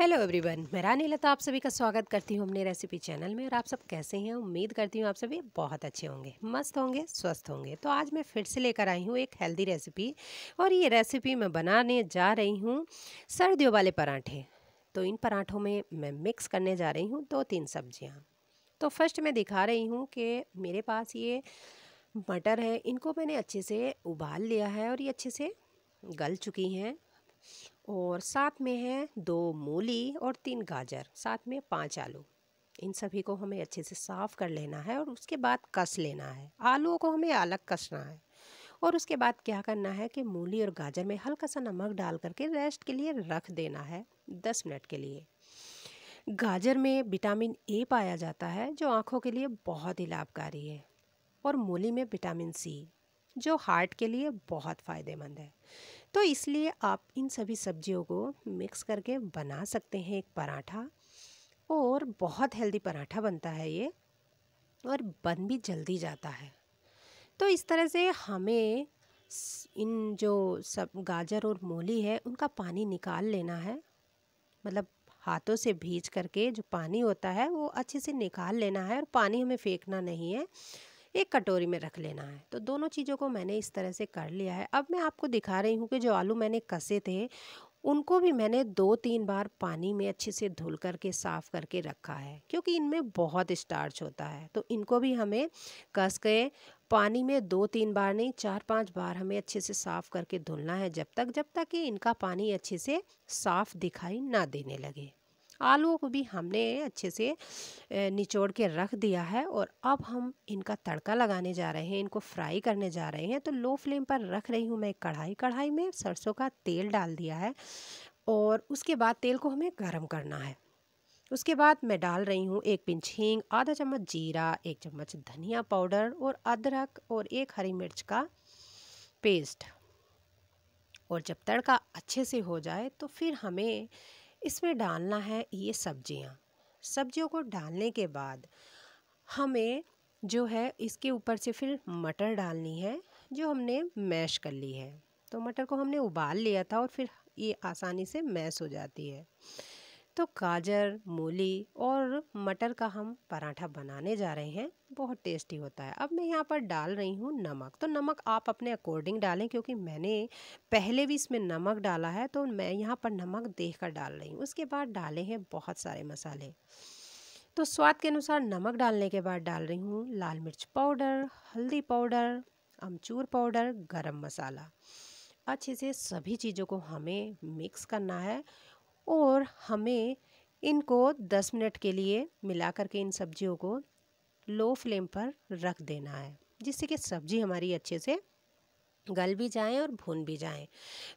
Hello everyone, मैं रानी लता आप सभी का स्वागत करती हूँ अपने रेसिपी चैनल में। और आप सब कैसे हैं? उम्मीद करती हूँ आप सभी बहुत अच्छे होंगे, मस्त होंगे, स्वस्थ होंगे। तो आज मैं फिर से लेकर आई हूँ एक हेल्दी रेसिपी। और ये रेसिपी मैं बनाने जा रही हूँ सर्दियों वाले पराठे। तो इन पराठों में मैं मिक्स करने जा रही हूँ 2-3 सब्जियाँ। तो फर्स्ट मैं दिखा रही हूँ कि मेरे पास ये मटर है, इनको मैंने अच्छे से उबाल लिया है और ये अच्छे से गल चुकी हैं। और साथ में है 2 मूली और 3 गाजर, साथ में 5 आलू। इन सभी को हमें अच्छे से साफ़ कर लेना है और उसके बाद कस लेना है। आलूओं को हमें अलग कसना है। और उसके बाद क्या करना है कि मूली और गाजर में हल्का सा नमक डाल करके रेस्ट के लिए रख देना है 10 मिनट के लिए। गाजर में विटामिन ए पाया जाता है जो आँखों के लिए बहुत ही लाभकारी है। और मूली में विटामिन सी जो हार्ट के लिए बहुत फ़ायदेमंद है। तो इसलिए आप इन सभी सब्जियों को मिक्स करके बना सकते हैं एक पराठा। और बहुत हेल्दी पराठा बनता है ये, और बन भी जल्दी जाता है। तो इस तरह से हमें इन जो सब गाजर और मूली है उनका पानी निकाल लेना है। मतलब हाथों से भींच करके जो पानी होता है वो अच्छे से निकाल लेना है, और पानी हमें फेंकना नहीं है, एक कटोरी में रख लेना है। तो दोनों चीज़ों को मैंने इस तरह से कर लिया है। अब मैं आपको दिखा रही हूँ कि जो आलू मैंने कसे थे उनको भी मैंने 2-3 बार पानी में अच्छे से धुल करके साफ़ करके रखा है, क्योंकि इनमें बहुत स्टार्च होता है। तो इनको भी हमें कस के पानी में 2-3 बार नहीं, 4-5 बार हमें अच्छे से साफ़ करके धुलना है, जब तक कि इनका पानी अच्छे से साफ़ दिखाई ना देने लगे। आलूओं को भी हमने अच्छे से निचोड़ के रख दिया है। और अब हम इनका तड़का लगाने जा रहे हैं, इनको फ्राई करने जा रहे हैं। तो लो फ्लेम पर रख रही हूँ मैं कढ़ाई में सरसों का तेल डाल दिया है। और उसके बाद तेल को हमें गर्म करना है। उसके बाद मैं डाल रही हूँ 1 पिंच हींग, आधा चम्मच जीरा, 1 चम्मच धनिया पाउडर और अदरक और 1 हरी मिर्च का पेस्ट। और जब तड़का अच्छे से हो जाए तो फिर हमें इसमें डालना है ये सब्जियों को डालने के बाद हमें जो है इसके ऊपर से फिर मटर डालनी है जो हमने मैश कर ली है। तो मटर को हमने उबाल लिया था और फिर ये आसानी से मैश हो जाती है। तो गाजर, मूली और मटर का हम पराठा बनाने जा रहे हैं, बहुत टेस्टी होता है। अब मैं यहाँ पर डाल रही हूँ नमक। तो नमक आप अपने अकॉर्डिंग डालें, क्योंकि मैंने पहले भी इसमें नमक डाला है, तो मैं यहाँ पर नमक देखकर डाल रही हूँ। उसके बाद डाले हैं बहुत सारे मसाले। तो स्वाद के अनुसार नमक डालने के बाद डाल रही हूँ लाल मिर्च पाउडर, हल्दी पाउडर, अमचूर पाउडर, गरम मसाला। अच्छे से सभी चीज़ों को हमें मिक्स करना है और हमें इनको 10 मिनट के लिए मिला करके इन सब्जियों को लो फ्लेम पर रख देना है, जिससे कि सब्जी हमारी अच्छे से गल भी जाएं और भुन भी जाएं।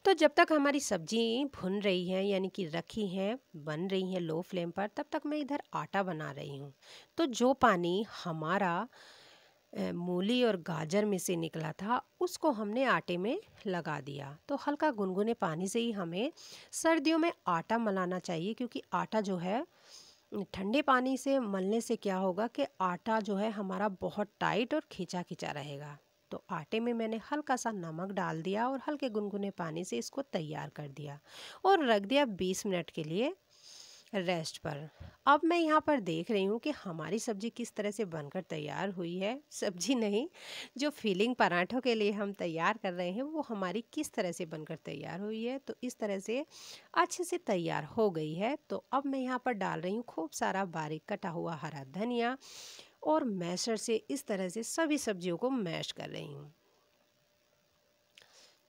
तो जब तक हमारी सब्जी भुन रही है, यानी कि रखी है, बन रही है लो फ्लेम पर, तब तक मैं इधर आटा बना रही हूँ। तो जो पानी हमारा मूली और गाजर में से निकला था उसको हमने आटे में लगा दिया। तो हल्का गुनगुने पानी से ही हमें सर्दियों में आटा मलाना चाहिए, क्योंकि आटा जो है ठंडे पानी से मलने से क्या होगा कि आटा जो है हमारा बहुत टाइट और खिंचा खिंचा रहेगा। तो आटे में मैंने हल्का सा नमक डाल दिया और हल्के गुनगुने पानी से इसको तैयार कर दिया और रख दिया 20 मिनट के लिए रेस्ट पर। अब मैं यहाँ पर देख रही हूँ कि हमारी सब्ज़ी किस तरह से बनकर तैयार हुई है। सब्ज़ी नहीं, जो फिलिंग पराठों के लिए हम तैयार कर रहे हैं वो हमारी किस तरह से बनकर तैयार हुई है। तो इस तरह से अच्छे से तैयार हो गई है। तो अब मैं यहाँ पर डाल रही हूँ खूब सारा बारीक कटा हुआ हरा धनिया और मैशर से इस तरह से सभी सब्जियों को मैश कर रही हूँ।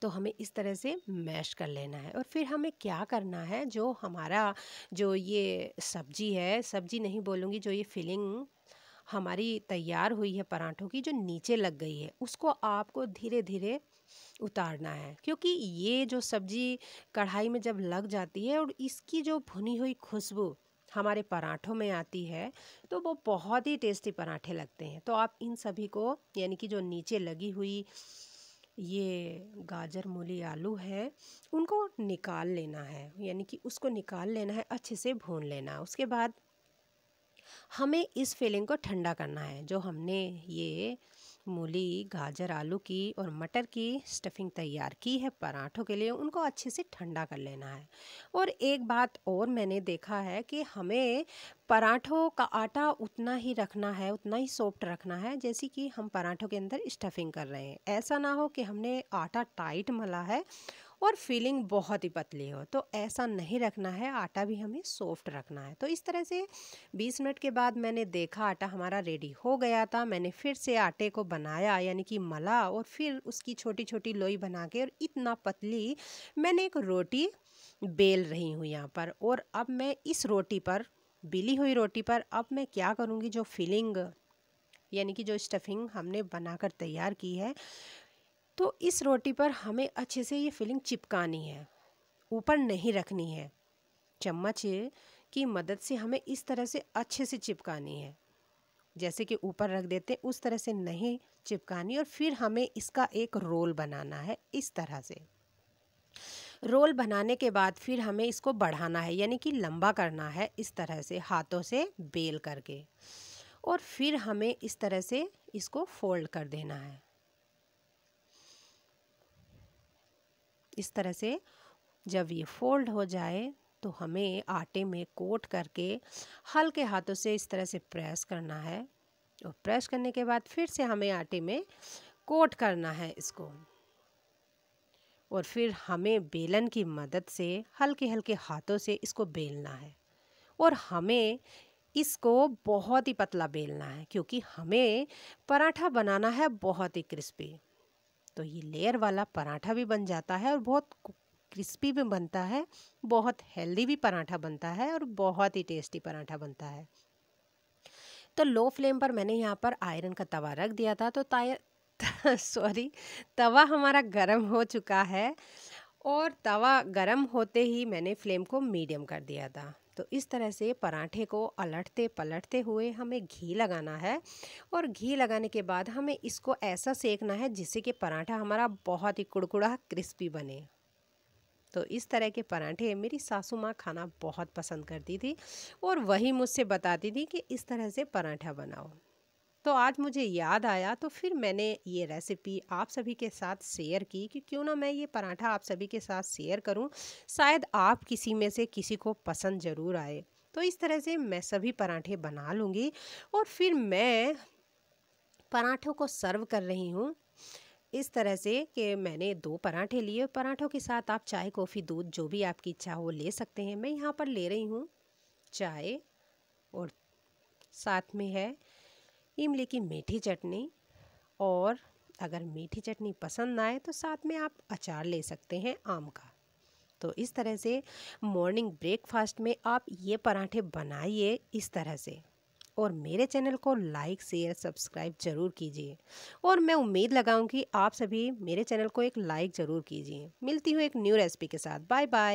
तो हमें इस तरह से मैश कर लेना है। और फिर हमें क्या करना है, जो हमारा जो ये सब्जी है, सब्जी नहीं बोलूँगी, जो ये फिलिंग हमारी तैयार हुई है पराठों की, जो नीचे लग गई है, उसको आपको धीरे धीरे उतारना है। क्योंकि ये जो सब्जी कढ़ाई में जब लग जाती है और इसकी जो भुनी हुई खुशबू हमारे पराठों में आती है, तो वो बहुत ही टेस्टी पराठे लगते हैं। तो आप इन सभी को, यानी कि जो नीचे लगी हुई ये गाजर, मूली, आलू है, उनको निकाल लेना है, यानी कि उसको निकाल लेना है, अच्छे से भून लेना। उसके बाद हमें इस फिलिंग को ठंडा करना है। जो हमने ये मूली, गाजर, आलू की और मटर की स्टफिंग तैयार की है पराठों के लिए। उनको अच्छे से ठंडा कर लेना है। और एक बात और मैंने देखा है कि हमें पराठों का आटा उतना ही रखना है, उतना ही सॉफ्ट रखना है जैसे कि हम पराठों के अंदर स्टफिंग कर रहे हैं। ऐसा ना हो कि हमने आटा टाइट मला है और फीलिंग बहुत ही पतली हो, तो ऐसा नहीं रखना है। आटा भी हमें सॉफ्ट रखना है। तो इस तरह से 20 मिनट के बाद मैंने देखा आटा हमारा रेडी हो गया था। मैंने फिर से आटे को बनाया, यानी कि मला, और फिर उसकी छोटी छोटी लोई बना के और इतना पतली मैंने एक रोटी बेल रही हूँ यहाँ पर। और अब मैं इस रोटी पर, बेली हुई रोटी पर, अब मैं क्या करूँगी, जो फिलिंग यानी कि जो स्टफिंग हमने बनाकर तैयार की है, तो इस रोटी पर हमें अच्छे से ये फिलिंग चिपकानी है, ऊपर नहीं रखनी है। चम्मच की मदद से हमें इस तरह से अच्छे से चिपकानी है। जैसे कि ऊपर रख देते उस तरह से नहीं चिपकानी। और फिर हमें इसका एक रोल बनाना है इस तरह से। रोल बनाने के बाद फिर हमें इसको बढ़ाना है, यानी कि लंबा करना है इस तरह से हाथों से बेल करके। और फिर हमें इस तरह से इसको फोल्ड कर देना है। इस तरह से जब ये फोल्ड हो जाए तो हमें आटे में कोट करके हल्के हाथों से इस तरह से प्रेस करना है। और प्रेस करने के बाद फिर से हमें आटे में कोट करना है इसको। और फिर हमें बेलन की मदद से हल्के हल्के हाथों से इसको बेलना है। और हमें इसको बहुत ही पतला बेलना है, क्योंकि हमें पराठा बनाना है बहुत ही क्रिस्पी। तो ये लेयर वाला पराठा भी बन जाता है और बहुत क्रिस्पी भी बनता है, बहुत हेल्दी भी पराठा बनता है और बहुत ही टेस्टी पराठा बनता है। तो लो फ्लेम पर मैंने यहाँ पर आयरन का तवा रख दिया था। तो सॉरी, तवा हमारा गरम हो चुका है। और तवा गरम होते ही मैंने फ्लेम को मीडियम कर दिया था। तो इस तरह से पराठे को अलटते पलटते हुए हमें घी लगाना है। और घी लगाने के बाद हमें इसको ऐसा सेकना है जिससे कि पराठा हमारा बहुत ही कुड़कुड़ा क्रिस्पी बने। तो इस तरह के पराठे मेरी सासू माँ खाना बहुत पसंद करती थी और वही मुझसे बताती थी कि इस तरह से पराठा बनाओ। तो आज मुझे याद आया, तो फिर मैंने ये रेसिपी आप सभी के साथ शेयर की कि क्यों ना मैं ये पराठा आप सभी के साथ शेयर करूं। शायद आप किसी में से किसी को पसंद ज़रूर आए। तो इस तरह से मैं सभी पराठे बना लूँगी और फिर मैं पराठों को सर्व कर रही हूँ इस तरह से कि मैंने 2 पराठे लिए। पराठों के साथ आप चाय, कॉफ़ी, दूध जो भी आपकी इच्छा हो ले सकते हैं। मैं यहाँ पर ले रही हूँ चाय और साथ में है इमली की मीठी चटनी। और अगर मीठी चटनी पसंद ना आए तो साथ में आप अचार ले सकते हैं आम का। तो इस तरह से मॉर्निंग ब्रेकफास्ट में आप ये पराठे बनाइए इस तरह से। और मेरे चैनल को लाइक, शेयर, सब्सक्राइब ज़रूर कीजिए। और मैं उम्मीद लगाऊं कि आप सभी मेरे चैनल को एक लाइक ज़रूर कीजिए। मिलती हूँ एक न्यू रेसिपी के साथ। Bye bye.